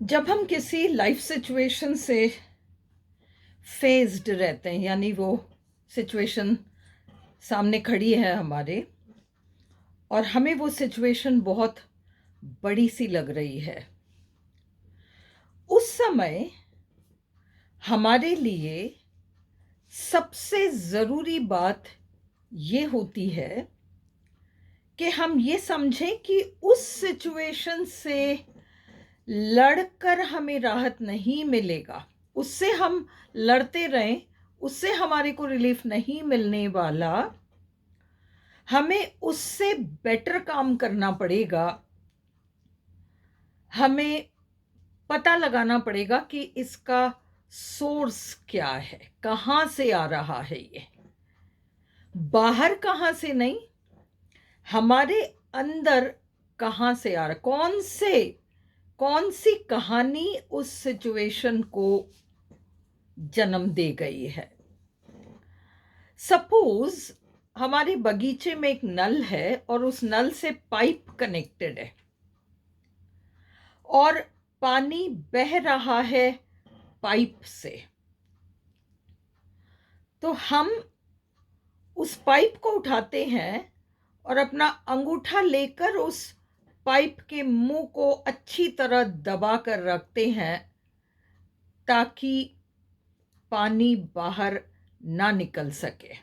जब हम किसी लाइफ सिचुएशन से फेस्ड रहते हैं, यानी वो सिचुएशन सामने खड़ी है हमारे, और हमें वो सिचुएशन बहुत बड़ी सी लग रही है, उस समय हमारे लिए सबसे ज़रूरी बात ये होती है कि हम ये समझें कि उस सिचुएशन से लड़कर हमें राहत नहीं मिलेगा। उससे हम लड़ते रहें, उससे हमारे को रिलीफ नहीं मिलने वाला। हमें उससे बेटर काम करना पड़ेगा। हमें पता लगाना पड़ेगा कि इसका सोर्स क्या है, कहाँ से आ रहा है ये। बाहर कहाँ से नहीं, हमारे अंदर कहाँ से आ रहा, कौन सी कहानी उस सिचुएशन को जन्म दे गई है। सपोज हमारे बगीचे में एक नल है और उस नल से पाइप कनेक्टेड है और पानी बह रहा है पाइप से। तो हम उस पाइप को उठाते हैं और अपना अंगूठा लेकर उस पाइप के मुंह को अच्छी तरह दबा कर रखते हैं ताकि पानी बाहर ना निकल सके।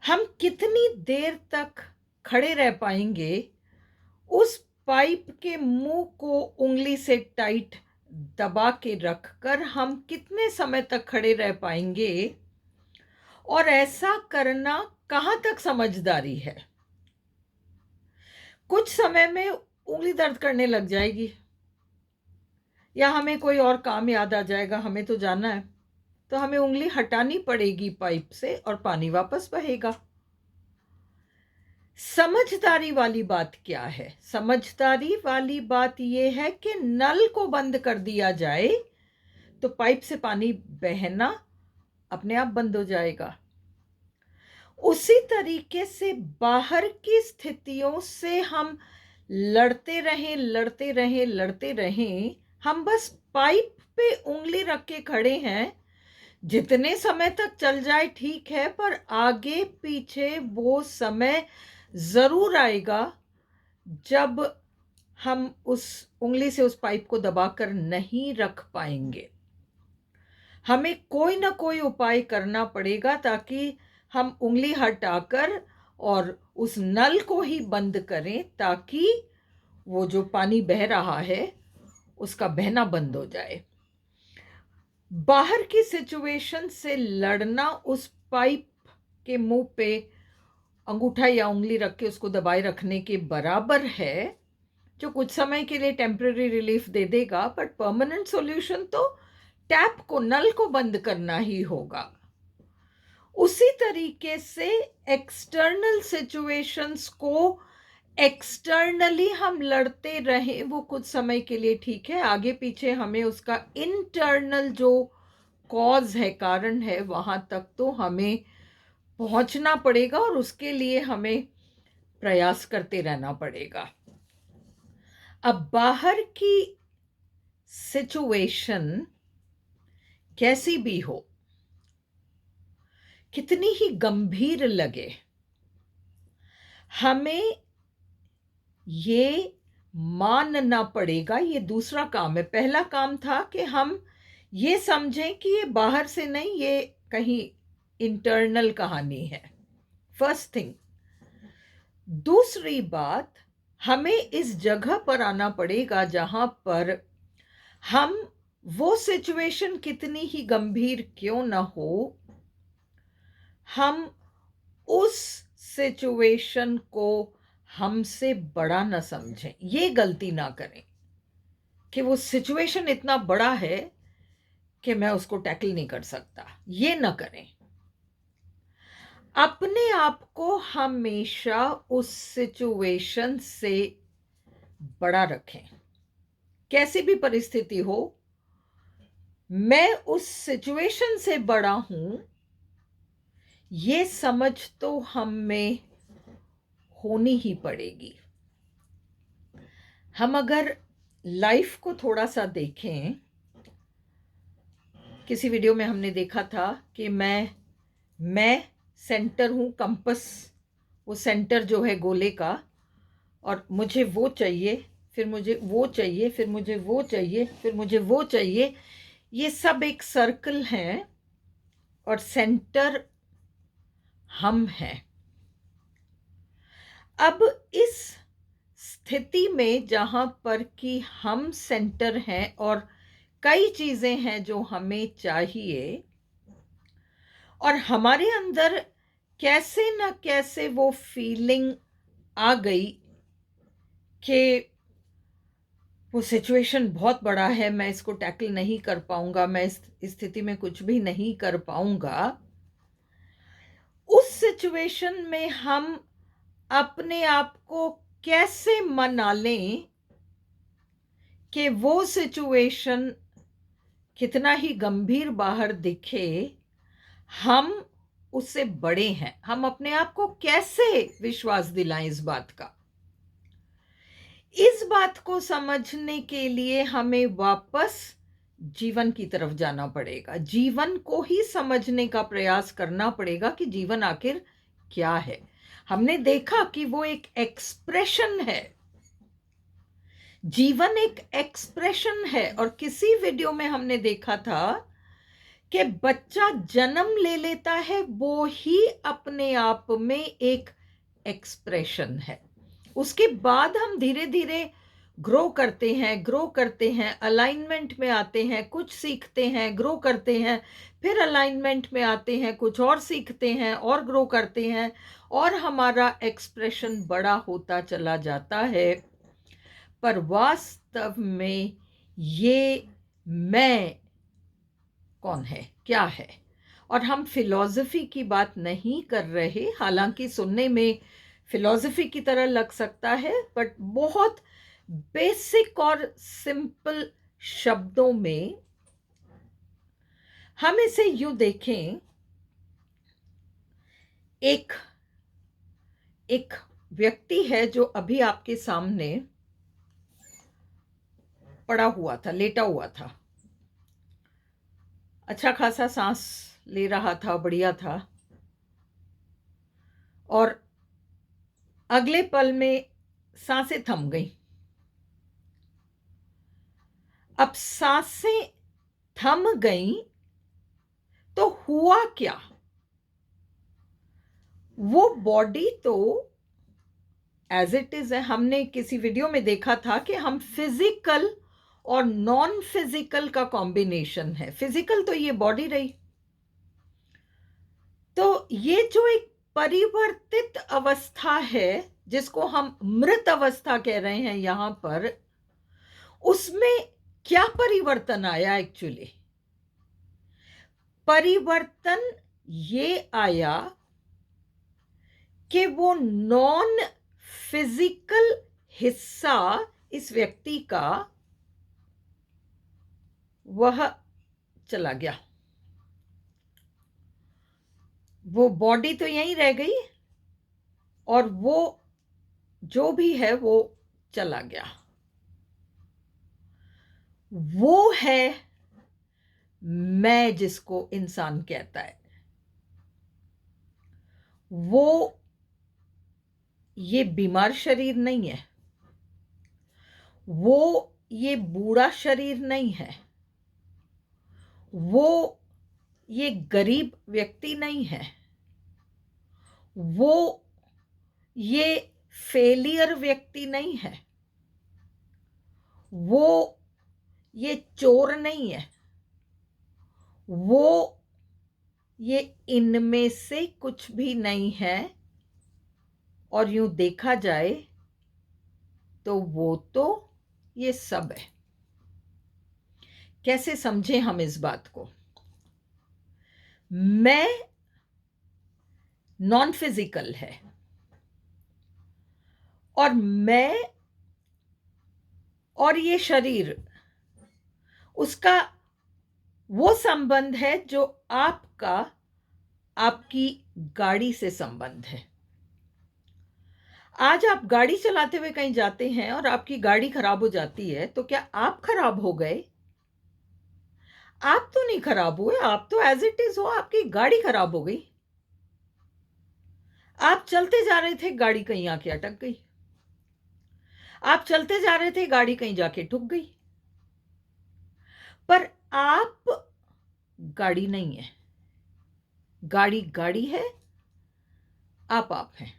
हम कितनी देर तक खड़े रह पाएंगे उस पाइप के मुंह को उंगली से टाइट दबा के रखकर? हम कितने समय तक खड़े रह पाएंगे? और ऐसा करना कहाँ तक समझदारी है? कुछ समय में उंगली दर्द करने लग जाएगी या हमें कोई और काम याद आ जाएगा, हमें तो जाना है, तो हमें उंगली हटानी पड़ेगी पाइप से और पानी वापस बहेगा। समझदारी वाली बात क्या है? समझदारी वाली बात यह है कि नल को बंद कर दिया जाए तो पाइप से पानी बहना अपने आप बंद हो जाएगा। उसी तरीके से बाहर की स्थितियों से हम लड़ते रहें। हम बस पाइप पे उंगली रख के खड़े हैं। जितने समय तक चल जाए ठीक है, पर आगे पीछे वो समय जरूर आएगा जब हम उस उंगली से उस पाइप को दबाकर नहीं रख पाएंगे। हमें कोई ना कोई उपाय करना पड़ेगा ताकि हम उंगली हटाकर और उस नल को ही बंद करें ताकि वो जो पानी बह रहा है उसका बहना बंद हो जाए। बाहर की सिचुएशन से लड़ना उस पाइप के मुंह पे अंगूठा या उंगली रख के उसको दबाए रखने के बराबर है, जो कुछ समय के लिए टेम्पररी रिलीफ दे देगा, बट परमानेंट सॉल्यूशन तो टैप को, नल को बंद करना ही होगा। उसी तरीके से एक्सटर्नल सिचुएशंस को एक्सटर्नली हम लड़ते रहे, वो कुछ समय के लिए ठीक है, आगे पीछे हमें उसका इंटरनल जो कॉज है, कारण है, वहां तक तो हमें पहुंचना पड़ेगा और उसके लिए हमें प्रयास करते रहना पड़ेगा। अब बाहर की सिचुएशन कैसी भी हो, कितनी ही गंभीर लगे, हमें ये मानना पड़ेगा। ये दूसरा काम है। पहला काम था कि हम ये समझें कि ये बाहर से नहीं, ये कहीं इंटरनल कहानी है, फर्स्ट थिंग। दूसरी बात, हमें इस जगह पर आना पड़ेगा जहां पर हम, वो सिचुएशन कितनी ही गंभीर क्यों ना हो, हम उस सिचुएशन को हमसे बड़ा ना समझें। ये गलती ना करें कि वो सिचुएशन इतना बड़ा है कि मैं उसको टैकल नहीं कर सकता। ये ना करें। अपने आप को हमेशा उस सिचुएशन से बड़ा रखें। कैसी भी परिस्थिति हो, मैं उस सिचुएशन से बड़ा हूं, ये समझ तो हम में होनी ही पड़ेगी। हम अगर लाइफ को थोड़ा सा देखें, किसी वीडियो में हमने देखा था कि मैं सेंटर हूँ, कंपस वो सेंटर जो है गोले का, और मुझे वो चाहिए, फिर मुझे वो चाहिए, फिर मुझे वो चाहिए, फिर मुझे वो चाहिए। ये सब एक सर्कल है और सेंटर हम हैं। अब इस स्थिति में जहां पर कि हम सेंटर हैं और कई चीजें हैं जो हमें चाहिए, और हमारे अंदर कैसे न कैसे वो फीलिंग आ गई कि वो सिचुएशन बहुत बड़ा है, मैं इसको टैकल नहीं कर पाऊंगा, मैं इस स्थिति में कुछ भी नहीं कर पाऊंगा। उस सिचुएशन में हम अपने आप को कैसे मना लें कि वो सिचुएशन कितना ही गंभीर बाहर दिखे, हम उससे बड़े हैं। हम अपने आप को कैसे विश्वास दिलाएं इस बात का? इस बात को समझने के लिए हमें वापस जीवन की तरफ जाना पड़ेगा, जीवन को ही समझने का प्रयास करना पड़ेगा कि जीवन आखिर क्या है। हमने देखा कि वो एक एक्सप्रेशन है, जीवन एक एक्सप्रेशन है। और किसी वीडियो में हमने देखा था कि बच्चा जन्म ले लेता है, वो ही अपने आप में एक एक्सप्रेशन है। उसके बाद हम धीरे धीरे ग्रो करते हैं, अलाइनमेंट में आते हैं, कुछ सीखते हैं, ग्रो करते हैं, फिर अलाइनमेंट में आते हैं, कुछ और सीखते हैं और ग्रो करते हैं, और हमारा एक्सप्रेशन बड़ा होता चला जाता है। पर वास्तव में ये मैं कौन है, क्या है? और हम फिलॉसफी की बात नहीं कर रहे, हालांकि सुनने में फिलॉसफी की तरह लग सकता है, बट बहुत बेसिक और सिंपल शब्दों में हम इसे यूं देखें। एक एक व्यक्ति है जो अभी आपके सामने पड़ा हुआ था, लेटा हुआ था, अच्छा खासा सांस ले रहा था, बढ़िया था, और अगले पल में सांसें थम गई। अब सांसें थम गई तो हुआ क्या? वो बॉडी तो एज इट इज है। हमने किसी वीडियो में देखा था कि हम फिजिकल और नॉन फिजिकल का कॉम्बिनेशन है। फिजिकल तो ये बॉडी रही, तो ये जो एक परिवर्तित अवस्था है जिसको हम मृत अवस्था कह रहे हैं यहां पर, उसमें क्या परिवर्तन आया? एक्चुअली परिवर्तन ये आया कि वो नॉन फिजिकल हिस्सा इस व्यक्ति का वह चला गया। वो बॉडी तो यहीं रह गई और वो जो भी है वो चला गया। वो है मैं जिसको इंसान कहता है। वो ये बीमार शरीर नहीं है, वो ये बूढ़ा शरीर नहीं है, वो ये गरीब व्यक्ति नहीं है, वो ये फेलियर व्यक्ति नहीं है, वो ये चोर नहीं है, वो ये इनमें से कुछ भी नहीं है। और यूं देखा जाए तो वो तो ये सब है। कैसे समझें हम इस बात को? मैं नॉन फिजिकल है और मैं और ये शरीर, उसका वो संबंध है जो आपकी गाड़ी से संबंध है। आज आप गाड़ी चलाते हुए कहीं जाते हैं और आपकी गाड़ी खराब हो जाती है, तो क्या आप खराब हो गए? आप तो नहीं खराब हुए, आप तो एज़ इट इज़ हो, आपकी गाड़ी खराब हो गई। आप चलते जा रहे थे, गाड़ी कहीं आके अटक गई। आप चलते जा रहे थे, गाड़ी कहीं जाके ठुक गई। पर आप गाड़ी नहीं है। गाड़ी गाड़ी है, आप हैं।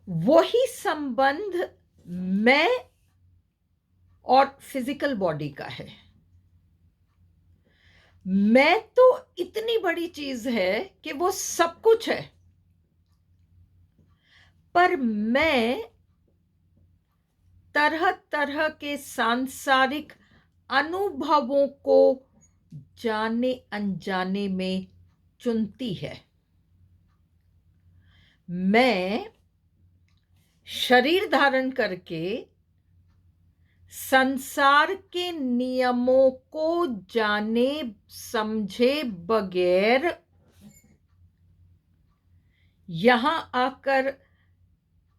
वही संबंध मैं और फिजिकल बॉडी का है। मैं तो इतनी बड़ी चीज है कि वो सब कुछ है, पर मैं तरह तरह के सांसारिक अनुभवों को जाने अनजाने में चुनती है। मैं शरीर धारण करके संसार के नियमों को जाने समझे बगैर यहां आकर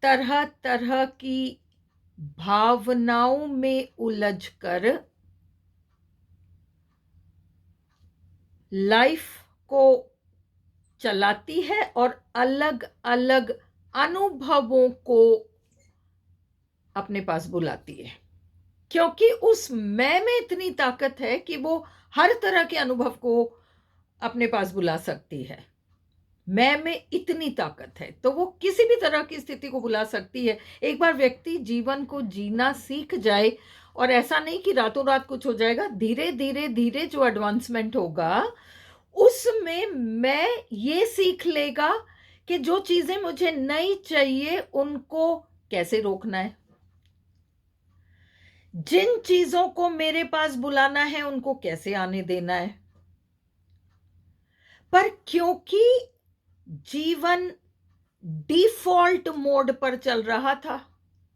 तरह तरह की भावनाओं में उलझकर लाइफ को चलाती है और अलग अलग अनुभवों को अपने पास बुलाती है, क्योंकि उस मैं में इतनी ताकत है कि वो हर तरह के अनुभव को अपने पास बुला सकती है। मैं में इतनी ताकत है तो वो किसी भी तरह की स्थिति को बुला सकती है। एक बार व्यक्ति जीवन को जीना सीख जाए, और ऐसा नहीं कि रातों रात कुछ हो जाएगा, धीरे धीरे धीरे जो एडवांसमेंट होगा उसमें मैं ये सीख लेगा कि जो चीजें मुझे नहीं चाहिए उनको कैसे रोकना है, जिन चीजों को मेरे पास बुलाना है उनको कैसे आने देना है। पर क्योंकि जीवन डिफॉल्ट मोड पर चल रहा था,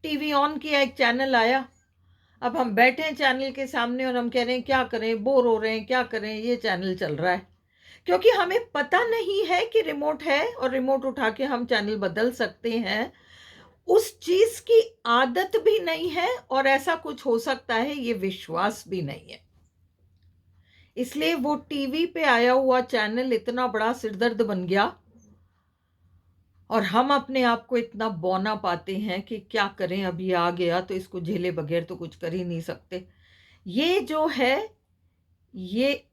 टीवी ऑन किया, एक चैनल आया, अब हम बैठे हैं चैनल के सामने और हम कह रहे हैं क्या करें, बोर हो रहे हैं, क्या करें, ये चैनल चल रहा है। क्योंकि हमें पता नहीं है कि रिमोट है और रिमोट उठा के हम चैनल बदल सकते हैं, उस चीज की आदत भी नहीं है और ऐसा कुछ हो सकता है ये विश्वास भी नहीं है। इसलिए वो टीवी पे आया हुआ चैनल इतना बड़ा सिरदर्द बन गया और हम अपने आप को इतना बौना पाते हैं कि क्या करें, अभी आ गया तो इसको झेले बगैर तो कुछ कर ही नहीं सकते। ये जो है ये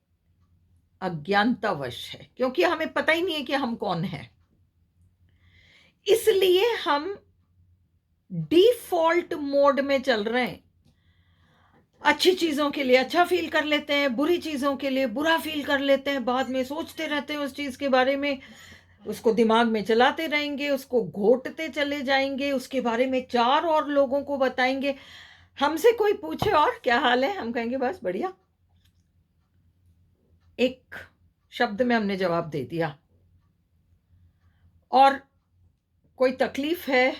अज्ञानतावश है, क्योंकि हमें पता ही नहीं है कि हम कौन हैं। इसलिए हम डिफॉल्ट मोड में चल रहे हैं। अच्छी चीजों के लिए अच्छा फील कर लेते हैं, बुरी चीजों के लिए बुरा फील कर लेते हैं, बाद में सोचते रहते हैं उस चीज के बारे में, उसको दिमाग में चलाते रहेंगे, उसको घोटते चले जाएंगे, उसके बारे में 4 और लोगों को बताएंगे। हमसे कोई पूछे और क्या हाल है, हम कहेंगे बस बढ़िया। एक शब्द में हमने जवाब दे दिया। और कोई तकलीफ है,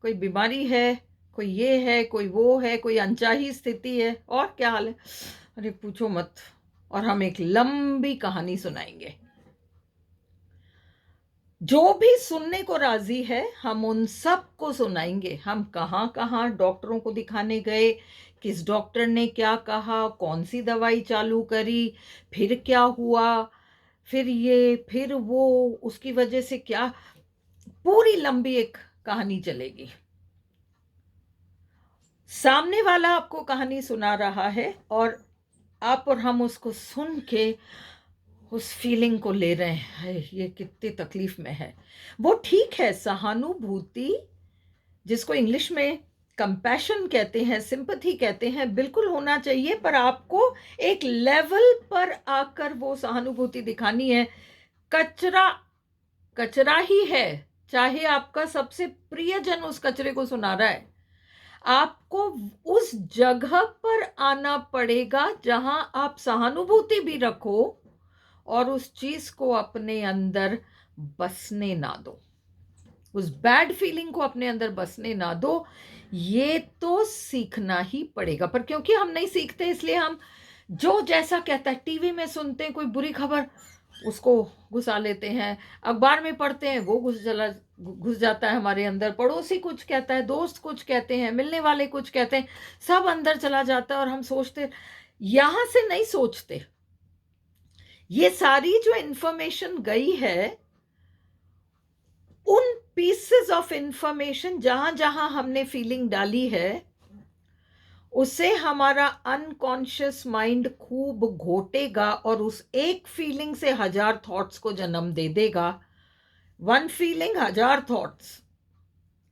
कोई बीमारी है, कोई ये है, कोई वो है, कोई अनचाही स्थिति है, और क्या हाल है, अरे पूछो मत, और हम एक लंबी कहानी सुनाएंगे। जो भी सुनने को राजी है हम उन सब को सुनाएंगे। हम कहाँ कहाँ डॉक्टरों को दिखाने गए, किस डॉक्टर ने क्या कहा, कौन सी दवाई चालू करी, फिर क्या हुआ, फिर ये फिर वो, उसकी वजह से क्या, पूरी लंबी एक कहानी चलेगी। सामने वाला आपको कहानी सुना रहा है और आप और हम उसको सुन के उस फीलिंग को ले रहे हैं, ये कितनी तकलीफ में है। वो ठीक है, सहानुभूति जिसको इंग्लिश में कंपैशन कहते हैं, सिंपैथी कहते हैं, बिल्कुल होना चाहिए, पर आपको एक लेवल पर आकर वो सहानुभूति दिखानी है। कचरा कचरा ही है, चाहे आपका सबसे प्रियजन उस कचरे को सुना रहा है, आपको उस जगह पर आना पड़ेगा जहां आप सहानुभूति भी रखो और उस चीज को अपने अंदर बसने ना दो, उस बैड फीलिंग को अपने अंदर बसने ना दो। ये तो सीखना ही पड़ेगा, पर क्योंकि हम नहीं सीखते इसलिए हम जो जैसा कहता है, टीवी में सुनते हैं कोई बुरी खबर, उसको घुसा लेते हैं, अखबार में पढ़ते हैं वो घुस जाता है हमारे अंदर, पड़ोसी कुछ कहता है, दोस्त कुछ कहते हैं, मिलने वाले कुछ कहते हैं, सब अंदर चला जाता है और हम सोचते, यहां से नहीं सोचते। ये सारी जो इंफॉर्मेशन गई है, उन पीसेस ऑफ इंफॉर्मेशन जहां जहां हमने फीलिंग डाली है, उसे हमारा अनकॉन्शियस माइंड खूब घोटेगा और उस एक फीलिंग से 1000 थॉट्स को जन्म दे देगा। 1 फीलिंग 1000 थॉट्स।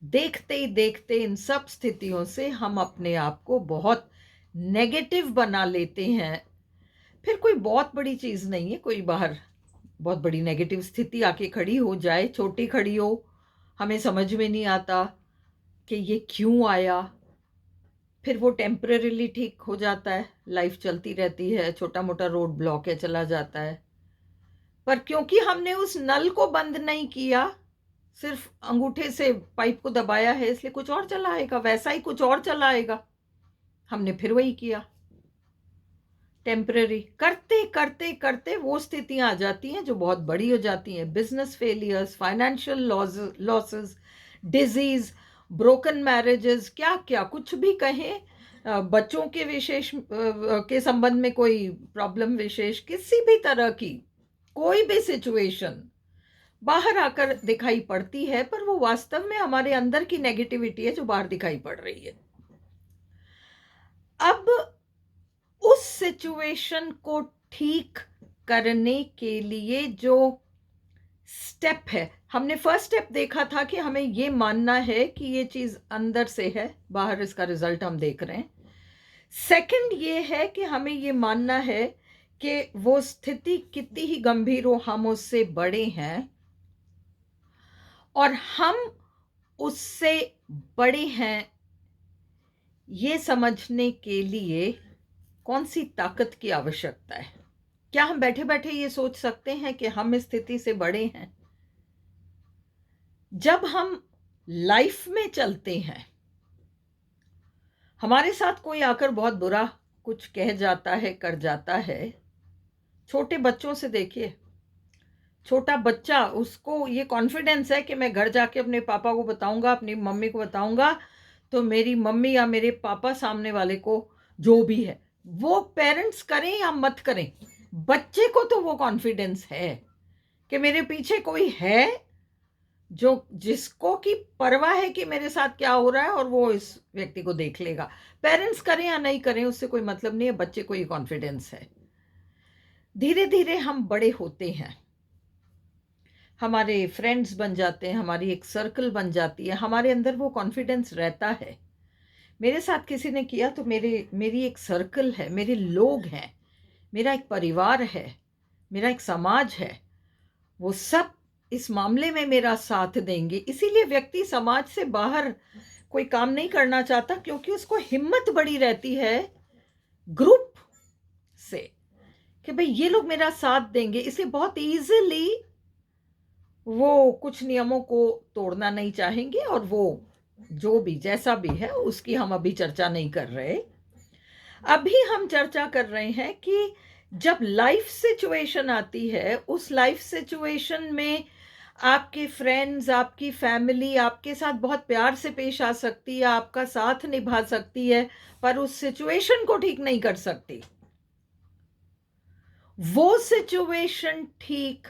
देखते ही देखते इन सब स्थितियों से हम अपने आप को बहुत नेगेटिव बना लेते हैं। फिर कोई बहुत बड़ी चीज नहीं है, कोई बाहर बहुत बड़ी नेगेटिव स्थिति आके खड़ी हो जाए, छोटी खड़ी हो, हमें समझ में नहीं आता कि ये क्यों आया, फिर वो टेम्परेरीली ठीक हो जाता है, लाइफ चलती रहती है, छोटा मोटा रोड ब्लॉक है, चला जाता है। पर क्योंकि हमने उस नल को बंद नहीं किया, सिर्फ अंगूठे से पाइप को दबाया है, इसलिए कुछ और चला आएगा, वैसा ही कुछ और चला आएगा। हमने फिर वही किया, टेम्पररी करते करते करते वो स्थितियां आ जाती हैं जो बहुत बड़ी हो जाती हैं। Business failures, financial losses, disease, broken marriages, क्या क्या कुछ भी कहें, बच्चों के विशेष के संबंध में कोई प्रॉब्लम विशेष, किसी भी तरह की कोई भी सिचुएशन बाहर आकर दिखाई पड़ती है, पर वो वास्तव में हमारे अंदर की नेगेटिविटी है जो बाहर दिखाई पड़ रही है। अब उस सिचुएशन को ठीक करने के लिए जो स्टेप है, हमने फर्स्ट स्टेप देखा था कि हमें ये मानना है कि ये चीज अंदर से है, बाहर इसका रिजल्ट हम देख रहे हैं। सेकंड ये है कि हमें ये मानना है कि वो स्थिति कितनी ही गंभीर हो, हम उससे बड़े हैं और हम उससे बड़े हैं, ये समझने के लिए कौन सी ताकत की आवश्यकता है। क्या हम बैठे बैठे ये सोच सकते हैं कि हम इस स्थिति से बड़े हैं? जब हम लाइफ में चलते हैं, हमारे साथ कोई आकर बहुत बुरा कुछ कह जाता है, कर जाता है, छोटे बच्चों से देखिए, छोटा बच्चा, उसको ये कॉन्फिडेंस है कि मैं घर जाके अपने पापा को बताऊंगा, अपनी मम्मी को बताऊंगा, तो मेरी मम्मी या मेरे पापा सामने वाले को जो भी है, वो पेरेंट्स करें या मत करें, बच्चे को तो वो कॉन्फिडेंस है कि मेरे पीछे कोई है जो जिसको की परवाह है कि मेरे साथ क्या हो रहा है और वो इस व्यक्ति को देख लेगा। पेरेंट्स करें या नहीं करें उससे कोई मतलब नहीं है, बच्चे को ये कॉन्फिडेंस है। धीरे धीरे हम बड़े होते हैं, हमारे फ्रेंड्स बन जाते हैं, हमारी एक सर्कल बन जाती है, हमारे अंदर वो कॉन्फिडेंस रहता है। मेरे साथ किसी ने किया तो मेरी एक सर्कल है, मेरे लोग हैं, मेरा एक परिवार है, मेरा एक समाज है, वो सब इस मामले में मेरा साथ देंगे। इसीलिए व्यक्ति समाज से बाहर कोई काम नहीं करना चाहता, क्योंकि उसको हिम्मत बड़ी रहती है ग्रुप से कि भाई ये लोग मेरा साथ देंगे, इसलिए बहुत इजीली वो कुछ नियमों को तोड़ना नहीं चाहेंगे। और वो जो भी जैसा भी है उसकी हम अभी चर्चा नहीं कर रहे। अभी हम चर्चा कर रहे हैं कि जब लाइफ सिचुएशन आती है, उस लाइफ सिचुएशन में आपके फ्रेंड्स, आपकी फैमिली आपके साथ बहुत प्यार से पेश आ सकती है, आपका साथ निभा सकती है, पर उस सिचुएशन को ठीक नहीं कर सकती। वो सिचुएशन ठीक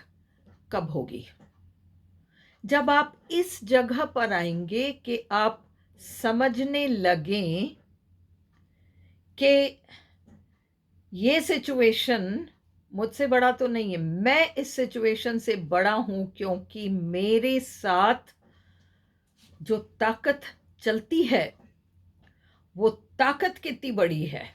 कब होगी? जब आप इस जगह पर आएंगे कि आप समझने लगें कि ये सिचुएशन मुझसे बड़ा तो नहीं है, मैं इस सिचुएशन से बड़ा हूं, क्योंकि मेरे साथ जो ताकत चलती है वो ताकत कितनी बड़ी है।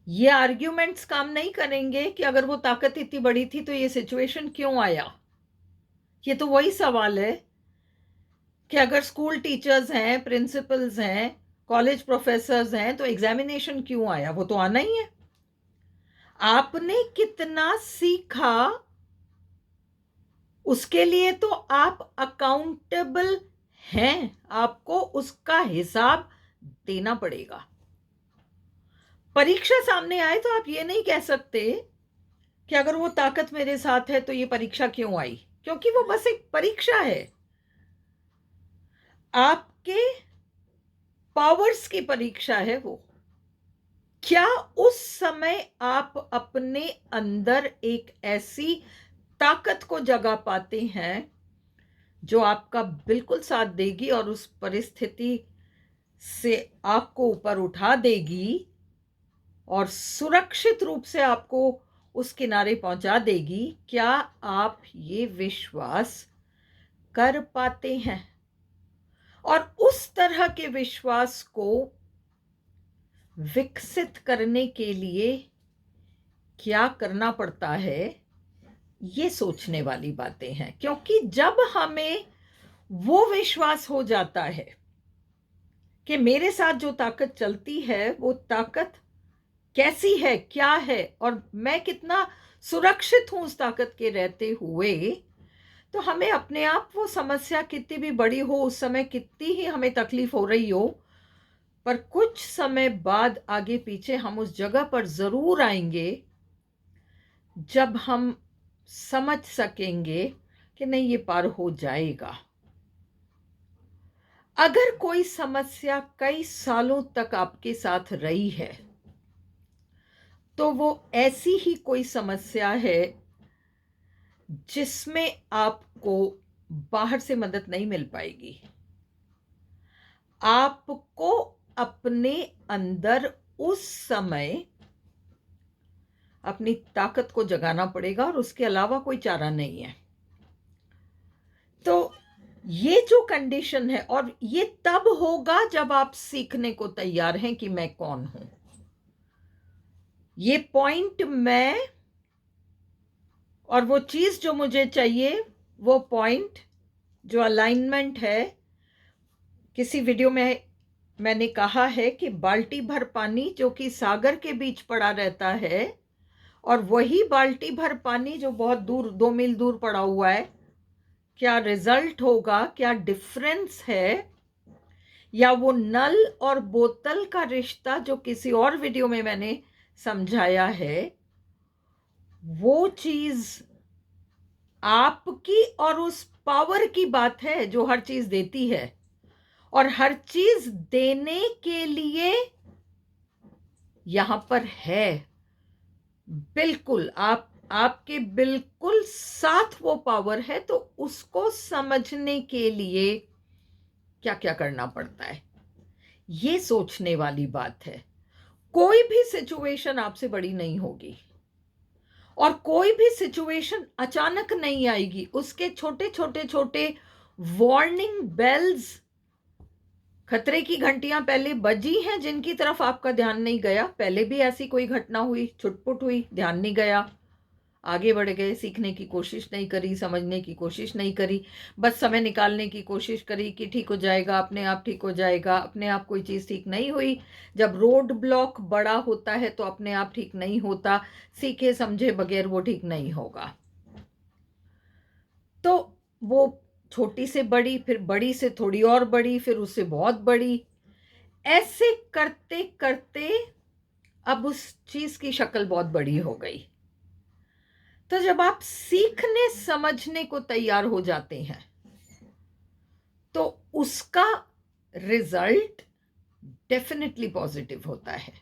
ये आर्ग्यूमेंट्स काम नहीं करेंगे कि अगर वो ताकत इतनी बड़ी थी तो ये सिचुएशन क्यों आया। ये तो वही सवाल है कि अगर स्कूल टीचर्स हैं, प्रिंसिपल्स हैं, कॉलेज प्रोफेसर्स हैं, तो एग्जामिनेशन क्यों आया? वो तो आना ही है। आपने कितना सीखा उसके लिए तो आप अकाउंटेबल हैं, आपको उसका हिसाब देना पड़ेगा। परीक्षा सामने आए तो आप ये नहीं कह सकते कि अगर वो ताकत मेरे साथ है तो ये परीक्षा क्यों आई, क्योंकि वो बस एक परीक्षा है, आपके पावर्स की परीक्षा है वो। क्या उस समय आप अपने अंदर एक ऐसी ताकत को जगा पाते हैं जो आपका बिल्कुल साथ देगी और उस परिस्थिति से आपको ऊपर उठा देगी और सुरक्षित रूप से आपको उस किनारे पहुंचा देगी? क्या आप ये विश्वास कर पाते हैं? और उस तरह के विश्वास को विकसित करने के लिए क्या करना पड़ता है, ये सोचने वाली बातें हैं। क्योंकि जब हमें वो विश्वास हो जाता है कि मेरे साथ जो ताकत चलती है वो ताकत कैसी है, क्या है, और मैं कितना सुरक्षित हूं उस ताकत के रहते हुए, तो हमें अपने आप वो समस्या कितनी भी बड़ी हो, उस समय कितनी ही हमें तकलीफ हो रही हो, पर कुछ समय बाद आगे पीछे हम उस जगह पर जरूर आएंगे जब हम समझ सकेंगे कि नहीं, ये पार हो जाएगा। अगर कोई समस्या कई सालों तक आपके साथ रही है तो वो ऐसी ही कोई समस्या है जिसमें आपको बाहर से मदद नहीं मिल पाएगी। आपको अपने अंदर उस समय अपनी ताकत को जगाना पड़ेगा और उसके अलावा कोई चारा नहीं है। तो ये जो कंडीशन है, और ये तब होगा जब आप सीखने को तैयार हैं कि मैं कौन हूं। ये पॉइंट मैं और वो चीज जो मुझे चाहिए, वो पॉइंट जो अलाइनमेंट है। किसी वीडियो में मैंने कहा है कि बाल्टी भर पानी जो कि सागर के बीच पड़ा रहता है, और वही बाल्टी भर पानी जो बहुत दूर 2 मील दूर पड़ा हुआ है, क्या रिजल्ट होगा, क्या डिफरेंस है, या वो नल और बोतल का रिश्ता जो किसी और वीडियो में मैंने समझाया है, वो चीज आपकी और उस पावर की बात है जो हर चीज देती है। और हर चीज देने के लिए यहां पर है, बिल्कुल आपके बिल्कुल साथ वो पावर है। तो उसको समझने के लिए क्या क्या करना पड़ता है, ये सोचने वाली बात है। कोई भी सिचुएशन आपसे बड़ी नहीं होगी और कोई भी सिचुएशन अचानक नहीं आएगी। उसके छोटे छोटे छोटे वार्निंग बेल्स, खतरे की घंटियां पहले बजी हैं जिनकी तरफ आपका ध्यान नहीं गया। पहले भी ऐसी कोई घटना हुई, छुटपुट हुई, ध्यान नहीं गया, आगे बढ़ गए, सीखने की कोशिश नहीं करी, समझने की कोशिश नहीं करी, बस समय निकालने की कोशिश करी कि ठीक हो जाएगा, अपने आप ठीक हो जाएगा। अपने आप कोई चीज़ ठीक नहीं हुई। जब रोड ब्लॉक बड़ा होता है तो अपने आप ठीक नहीं होता, सीखे समझे बगैर वो ठीक नहीं होगा। तो वो छोटी से बड़ी, फिर बड़ी से थोड़ी और बड़ी, फिर उससे बहुत बड़ी, ऐसे करते करते अब उस चीज की शक्ल बहुत बड़ी हो गई। तो जब आप सीखने समझने को तैयार हो जाते हैं तो उसका रिजल्ट डेफिनेटली पॉजिटिव होता है।